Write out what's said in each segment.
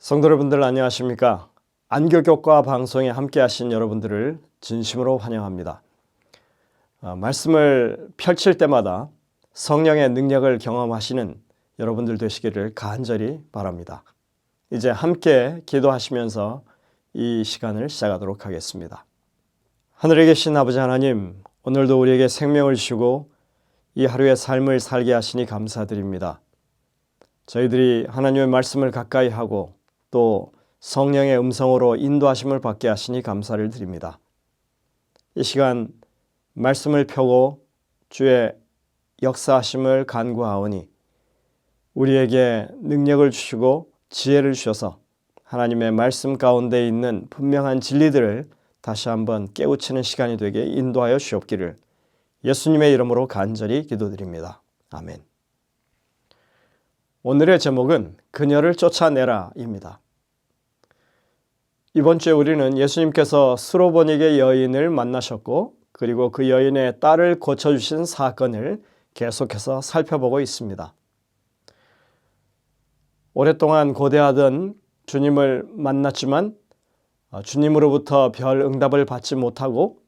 성도 여러분들 안녕하십니까? 안교교과 방송에 함께 하신 여러분들을 진심으로 환영합니다. 말씀을 펼칠 때마다 성령의 능력을 경험하시는 여러분들 되시기를 간절히 바랍니다. 이제 함께 기도하시면서 이 시간을 시작하도록 하겠습니다. 하늘에 계신 아버지 하나님, 오늘도 우리에게 생명을 주시고 이 하루의 삶을 살게 하시니 감사드립니다. 저희들이 하나님의 말씀을 가까이 하고 또 성령의 음성으로 인도하심을 받게 하시니 감사를 드립니다. 이 시간 말씀을 펴고 주의 역사하심을 간구하오니 우리에게 능력을 주시고 지혜를 주셔서 하나님의 말씀 가운데 있는 분명한 진리들을 다시 한번 깨우치는 시간이 되게 인도하여 주옵기를 예수님의 이름으로 간절히 기도드립니다. 아멘. 오늘의 제목은 그녀를 쫓아내라입니다. 이번 주에 우리는 예수님께서 스로보니게 여인을 만나셨고 그리고 그 여인의 딸을 고쳐주신 사건을 계속해서 살펴보고 있습니다. 오랫동안 고대하던 주님을 만났지만 주님으로부터 별 응답을 받지 못하고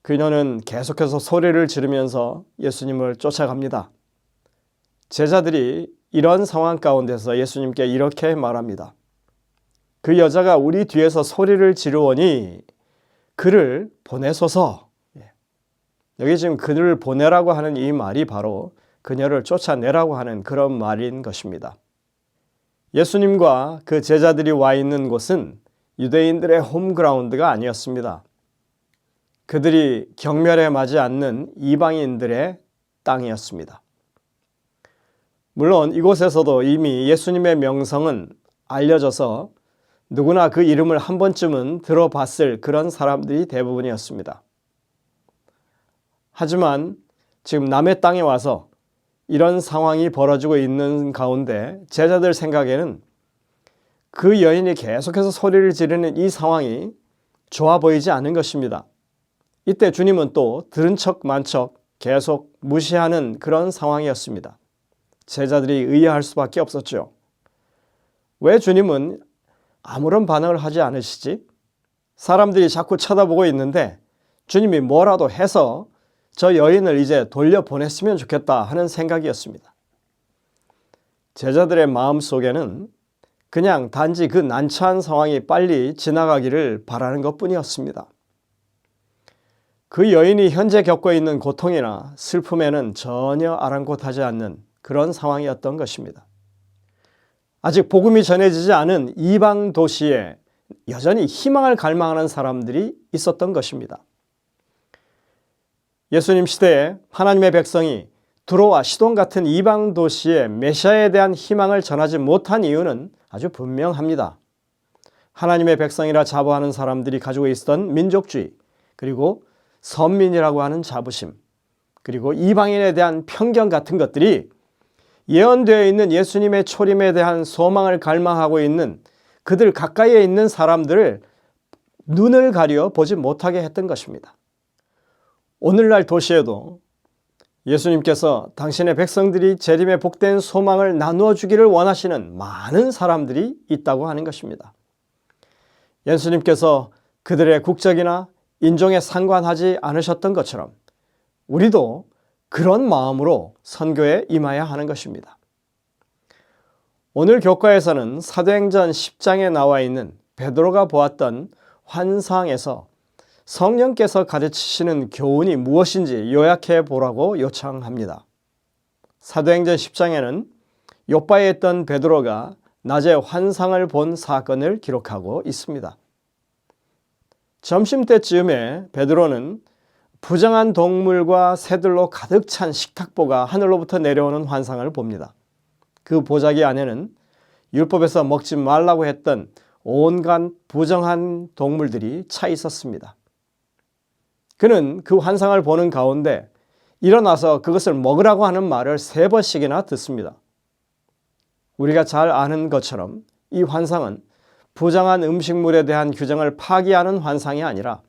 그녀는 계속해서 소리를 지르면서 예수님을 쫓아갑니다. 제자들이 이런 상황 가운데서 예수님께 이렇게 말합니다. 그 여자가 우리 뒤에서 소리를 지르오니 그를 보내소서. 여기 지금 그를 보내라고 하는 이 말이 바로 그녀를 쫓아내라고 하는 그런 말인 것입니다. 예수님과 그 제자들이 와 있는 곳은 유대인들의 홈그라운드가 아니었습니다. 그들이 경멸에 맞지 않는 이방인들의 땅이었습니다. 물론 이곳에서도 이미 예수님의 명성은 알려져서 누구나 그 이름을 한 번쯤은 들어봤을 그런 사람들이 대부분이었습니다. 하지만 지금 남의 땅에 와서 이런 상황이 벌어지고 있는 가운데 제자들 생각에는 그 여인이 계속해서 소리를 지르는 이 상황이 좋아 보이지 않은 것입니다. 이때 주님은 또 들은 척 만 척 계속 무시하는 그런 상황이었습니다. 제자들이 의아할 수밖에 없었죠. 왜 주님은 아무런 반응을 하지 않으시지? 사람들이 자꾸 쳐다보고 있는데 주님이 뭐라도 해서 저 여인을 이제 돌려보냈으면 좋겠다 하는 생각이었습니다. 제자들의 마음속에는 그냥 단지 그 난처한 상황이 빨리 지나가기를 바라는 것뿐이었습니다. 그 여인이 현재 겪고 있는 고통이나 슬픔에는 전혀 아랑곳하지 않는 그런 상황이었던 것입니다. 아직 복음이 전해지지 않은 이방 도시에 여전히 희망을 갈망하는 사람들이 있었던 것입니다. 예수님 시대에 하나님의 백성이 두로와 시돈 같은 이방 도시에 메시아에 대한 희망을 전하지 못한 이유는 아주 분명합니다. 하나님의 백성이라 자부하는 사람들이 가지고 있었던 민족주의, 그리고 선민이라고 하는 자부심, 그리고 이방인에 대한 편견 같은 것들이 예언되어 있는 예수님의 초림에 대한 소망을 갈망하고 있는 그들 가까이에 있는 사람들을 눈을 가려 보지 못하게 했던 것입니다. 오늘날 도시에도 예수님께서 당신의 백성들이 재림의 복된 소망을 나누어 주기를 원하시는 많은 사람들이 있다고 하는 것입니다. 예수님께서 그들의 국적이나 인종에 상관하지 않으셨던 것처럼 우리도 그런 마음으로 선교에 임해야 하는 것입니다. 오늘 교과에서는 사도행전 10장에 나와 있는 베드로가 보았던 환상에서 성령께서 가르치시는 교훈이 무엇인지 요약해 보라고 요청합니다. 사도행전 10장에는 요바에 있던 베드로가 낮에 환상을 본 사건을 기록하고 있습니다. 점심때쯤에 베드로는 부정한 동물과 새들로 가득 찬 식탁보가 하늘로부터 내려오는 환상을 봅니다. 그 보자기 안에는 율법에서 먹지 말라고 했던 온갖 부정한 동물들이 차 있었습니다. 그는 그 환상을 보는 가운데 일어나서 그것을 먹으라고 하는 말을 3번씩이나 듣습니다. 우리가 잘 아는 것처럼 이 환상은 부정한 음식물에 대한 규정을 파기하는 환상이 아니라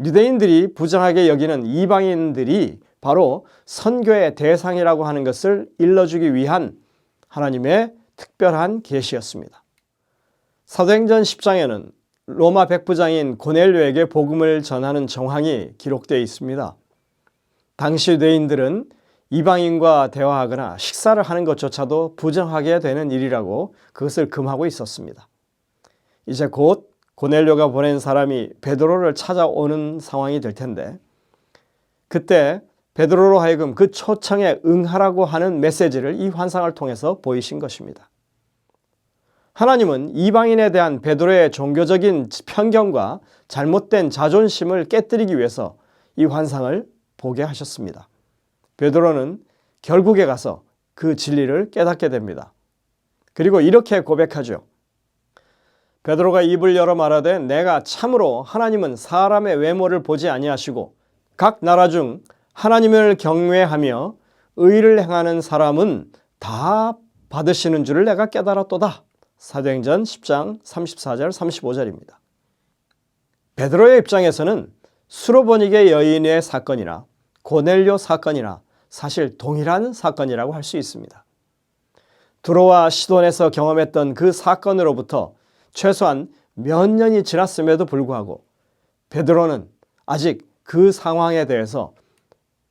유대인들이 부정하게 여기는 이방인들이 바로 선교의 대상이라고 하는 것을 일러주기 위한 하나님의 특별한 계시였습니다. 사도행전 10장에는 로마 백부장인 고넬료에게 복음을 전하는 정황이 기록되어 있습니다. 당시 유대인들은 이방인과 대화하거나 식사를 하는 것조차도 부정하게 되는 일이라고 그것을 금하고 있었습니다. 이제 곧 고넬료가 보낸 사람이 베드로를 찾아오는 상황이 될 텐데, 그때 베드로로 하여금 그 초청에 응하라고 하는 메시지를 이 환상을 통해서 보이신 것입니다. 하나님은 이방인에 대한 베드로의 종교적인 편견과 잘못된 자존심을 깨뜨리기 위해서 이 환상을 보게 하셨습니다. 베드로는 결국에 가서 그 진리를 깨닫게 됩니다. 그리고 이렇게 고백하죠. 베드로가 입을 열어 말하되 내가 참으로 하나님은 사람의 외모를 보지 아니하시고 각 나라 중 하나님을 경외하며 의를 행하는 사람은 다 받으시는 줄을 내가 깨달았도다. 사도행전 10장 34절 35절입니다. 베드로의 입장에서는 수로보니게 여인의 사건이나 고넬료 사건이나 사실 동일한 사건이라고 할 수 있습니다. 두로와 시돈에서 경험했던 그 사건으로부터 최소한 몇 년이 지났음에도 불구하고 베드로는 아직 그 상황에 대해서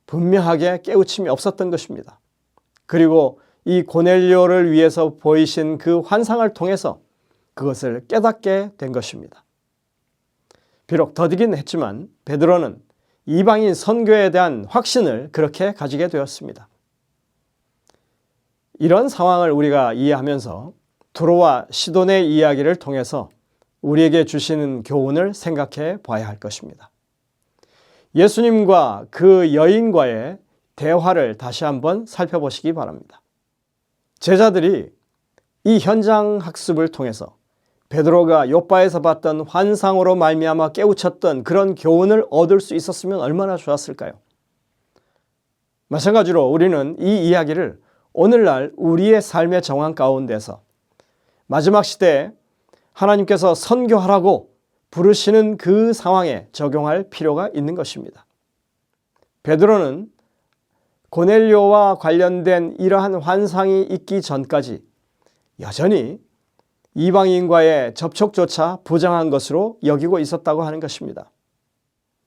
분명하게 깨우침이 없었던 것입니다. 그리고 이 고넬료를 위해서 보이신 그 환상을 통해서 그것을 깨닫게 된 것입니다. 비록 더디긴 했지만 베드로는 이방인 선교에 대한 확신을 그렇게 가지게 되었습니다. 이런 상황을 우리가 이해하면서 두로와 시돈의 이야기를 통해서 우리에게 주시는 교훈을 생각해 봐야 할 것입니다. 예수님과 그 여인과의 대화를 다시 한번 살펴보시기 바랍니다. 제자들이 이 현장 학습을 통해서 베드로가 욥바에서 봤던 환상으로 말미암아 깨우쳤던 그런 교훈을 얻을 수 있었으면 얼마나 좋았을까요? 마찬가지로 우리는 이 이야기를 오늘날 우리의 삶의 정황 가운데서 마지막 시대에 하나님께서 선교하라고 부르시는 그 상황에 적용할 필요가 있는 것입니다. 베드로는 고넬료와 관련된 이러한 환상이 있기 전까지 여전히 이방인과의 접촉조차 부정한 것으로 여기고 있었다고 하는 것입니다.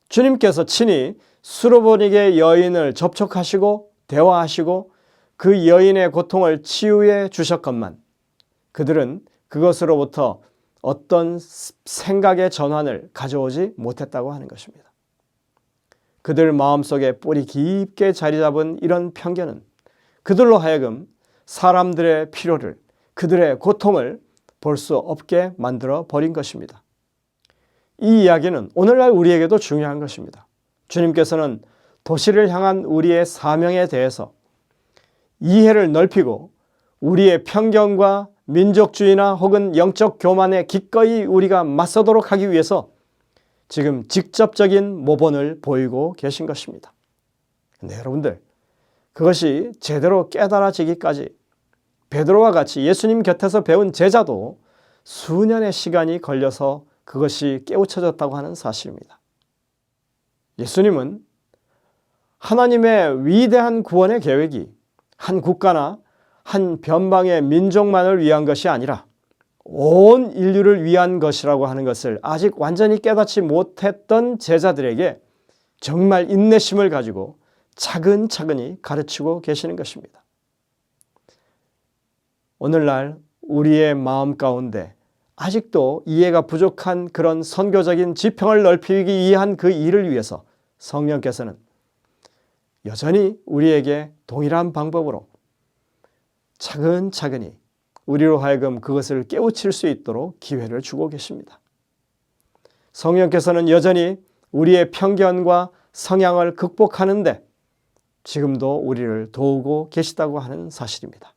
주님께서 친히 수로보니게 여인을 접촉하시고 대화하시고 그 여인의 고통을 치유해 주셨건만 그들은 그것으로부터 어떤 생각의 전환을 가져오지 못했다고 하는 것입니다. 그들 마음속에 뿌리 깊게 자리 잡은 이런 편견은 그들로 하여금 사람들의 필요를, 그들의 고통을 볼 수 없게 만들어 버린 것입니다. 이 이야기는 오늘날 우리에게도 중요한 것입니다. 주님께서는 도시를 향한 우리의 사명에 대해서 이해를 넓히고 우리의 편견과 민족주의나 혹은 영적 교만에 기꺼이 우리가 맞서도록 하기 위해서 지금 직접적인 모본을 보이고 계신 것입니다. 근데 여러분들, 그것이 제대로 깨달아지기까지 베드로와 같이 예수님 곁에서 배운 제자도 수년의 시간이 걸려서 그것이 깨우쳐졌다고 하는 사실입니다. 예수님은 하나님의 위대한 구원의 계획이 한 국가나 한 변방의 민족만을 위한 것이 아니라 온 인류를 위한 것이라고 하는 것을 아직 완전히 깨닫지 못했던 제자들에게 정말 인내심을 가지고 차근차근히 가르치고 계시는 것입니다. 오늘날 우리의 마음 가운데 아직도 이해가 부족한 그런 선교적인 지평을 넓히기 위한 그 일을 위해서 성령께서는 여전히 우리에게 동일한 방법으로 차근차근히 우리로 하여금 그것을 깨우칠 수 있도록 기회를 주고 계십니다. 성령께서는 여전히 우리의 편견과 성향을 극복하는데 지금도 우리를 도우고 계시다고 하는 사실입니다.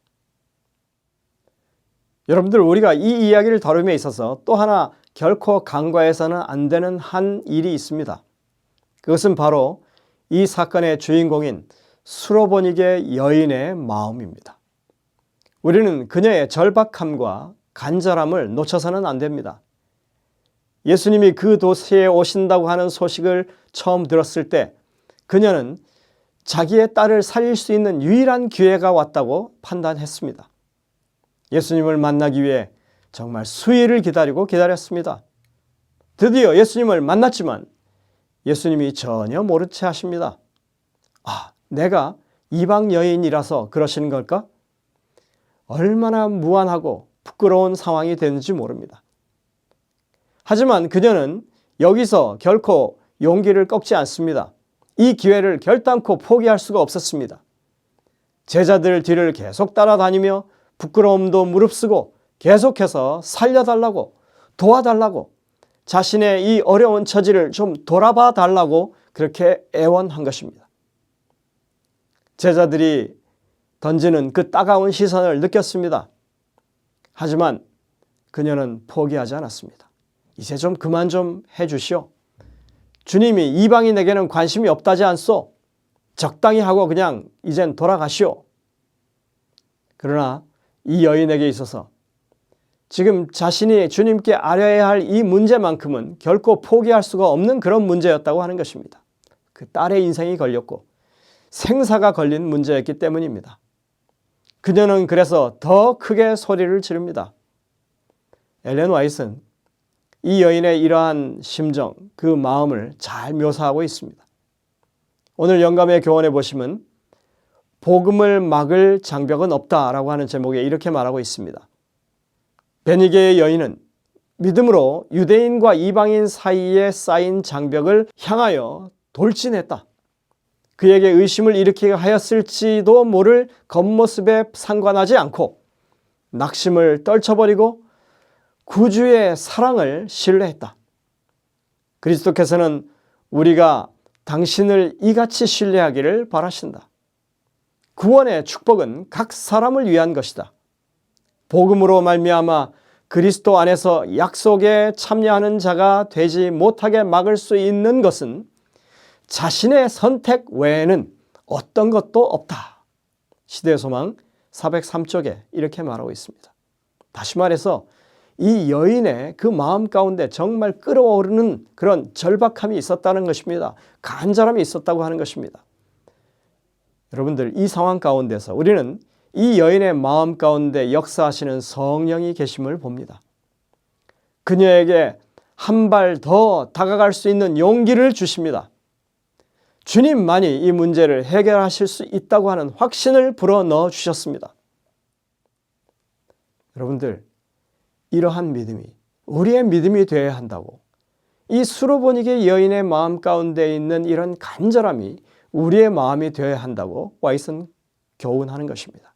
여러분들, 우리가 이 이야기를 다룸에 있어서 또 하나 결코 간과해서는 안 되는 한 일이 있습니다. 그것은 바로 이 사건의 주인공인 수로보니게 여인의 마음입니다. 우리는 그녀의 절박함과 간절함을 놓쳐서는 안 됩니다. 예수님이 그 도시에 오신다고 하는 소식을 처음 들었을 때 그녀는 자기의 딸을 살릴 수 있는 유일한 기회가 왔다고 판단했습니다. 예수님을 만나기 위해 정말 수일을 기다렸습니다. 드디어 예수님을 만났지만 예수님이 전혀 모른 채 하십니다. 아, 내가 이방 여인이라서 그러시는 걸까? 얼마나 무안하고 부끄러운 상황이 되는지 모릅니다. 하지만 그녀는 여기서 결코 용기를 꺾지 않습니다. 이 기회를 결단코 포기할 수가 없었습니다. 제자들 뒤를 계속 따라다니며 부끄러움도 무릅쓰고 계속해서 살려달라고, 도와달라고, 자신의 이 어려운 처지를 좀 돌아봐 달라고 그렇게 애원한 것입니다. 제자들이 던지는 그 따가운 시선을 느꼈습니다. 하지만 그녀는 포기하지 않았습니다. 이제 좀 그만 좀 해주시오. 주님이 이방인에게는 관심이 없다지 않소? 적당히 하고 그냥 이젠 돌아가시오. 그러나 이 여인에게 있어서 지금 자신이 주님께 아뢰야 할 이 문제만큼은 결코 포기할 수가 없는 그런 문제였다고 하는 것입니다. 그 딸의 인생이 걸렸고 생사가 걸린 문제였기 때문입니다. 그녀는 그래서 더 크게 소리를 지릅니다. 엘렌 화이트는 이 여인의 이러한 심정, 그 마음을 잘 묘사하고 있습니다. 오늘 영감의 교훈에 보시면 복음을 막을 장벽은 없다라고 하는 제목에 이렇게 말하고 있습니다. 베니게의 여인은 믿음으로 유대인과 이방인 사이에 쌓인 장벽을 향하여 돌진했다. 그에게 의심을 일으키게 하였을지도 모를 겉모습에 상관하지 않고 낙심을 떨쳐버리고 구주의 사랑을 신뢰했다. 그리스도께서는 우리가 당신을 이같이 신뢰하기를 바라신다. 구원의 축복은 각 사람을 위한 것이다. 복음으로 말미암아 그리스도 안에서 약속에 참여하는 자가 되지 못하게 막을 수 있는 것은 자신의 선택 외에는 어떤 것도 없다. 시대의 소망 403쪽에 이렇게 말하고 있습니다. 다시 말해서 이 여인의 그 마음 가운데 정말 끓어오르는 그런 절박함이 있었다는 것입니다. 간절함이 있었다고 하는 것입니다. 여러분들, 이 상황 가운데서 우리는 이 여인의 마음 가운데 역사하시는 성령이 계심을 봅니다. 그녀에게 한 발 더 다가갈 수 있는 용기를 주십니다. 주님만이 이 문제를 해결하실 수 있다고 하는 확신을 불어넣어 주셨습니다. 여러분들, 이러한 믿음이 우리의 믿음이 되어야 한다고, 이 수로보니게 여인의 마음 가운데 있는 이런 간절함이 우리의 마음이 되어야 한다고 와이슨 교훈하는 것입니다.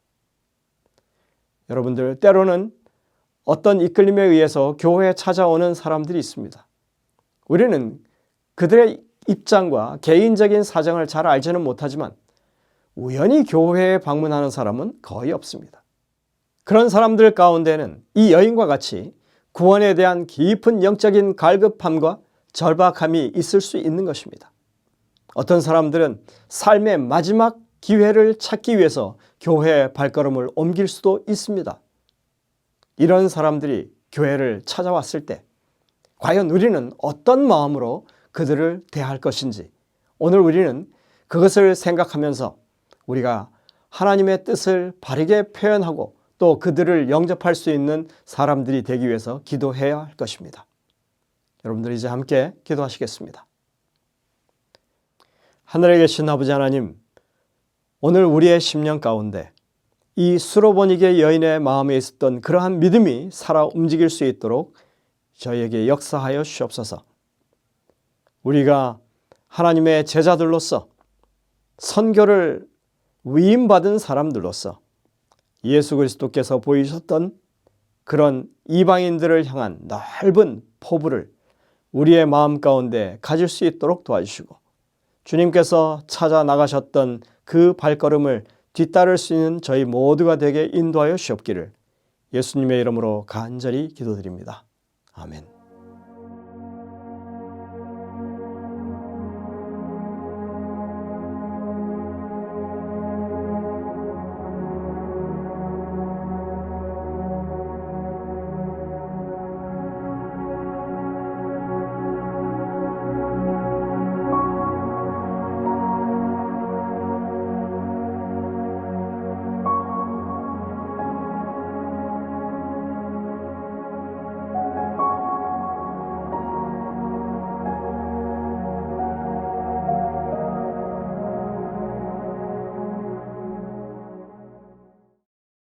여러분들, 때로는 어떤 이끌림에 의해서 교회에 찾아오는 사람들이 있습니다. 우리는 그들의 입장과 개인적인 사정을 잘 알지는 못하지만 우연히 교회에 방문하는 사람은 거의 없습니다. 그런 사람들 가운데는 이 여인과 같이 구원에 대한 깊은 영적인 갈급함과 절박함이 있을 수 있는 것입니다. 어떤 사람들은 삶의 마지막 기회를 찾기 위해서 교회의 발걸음을 옮길 수도 있습니다. 이런 사람들이 교회를 찾아왔을 때 과연 우리는 어떤 마음으로 그들을 대할 것인지, 오늘 우리는 그것을 생각하면서 우리가 하나님의 뜻을 바르게 표현하고 또 그들을 영접할 수 있는 사람들이 되기 위해서 기도해야 할 것입니다. 여러분들, 이제 함께 기도하시겠습니다. 하늘에 계신 아버지 하나님, 오늘 우리의 심령 가운데 이 수로보니게 여인의 마음에 있었던 그러한 믿음이 살아 움직일 수 있도록 저희에게 역사하여 주옵소서. 우리가 하나님의 제자들로서, 선교를 위임받은 사람들로서 예수 그리스도께서 보이셨던 그런 이방인들을 향한 넓은 포부를 우리의 마음 가운데 가질 수 있도록 도와주시고, 주님께서 찾아 나가셨던 그 발걸음을 뒤따를 수 있는 저희 모두가 되게 인도하여 주옵기를 예수님의 이름으로 간절히 기도드립니다. 아멘.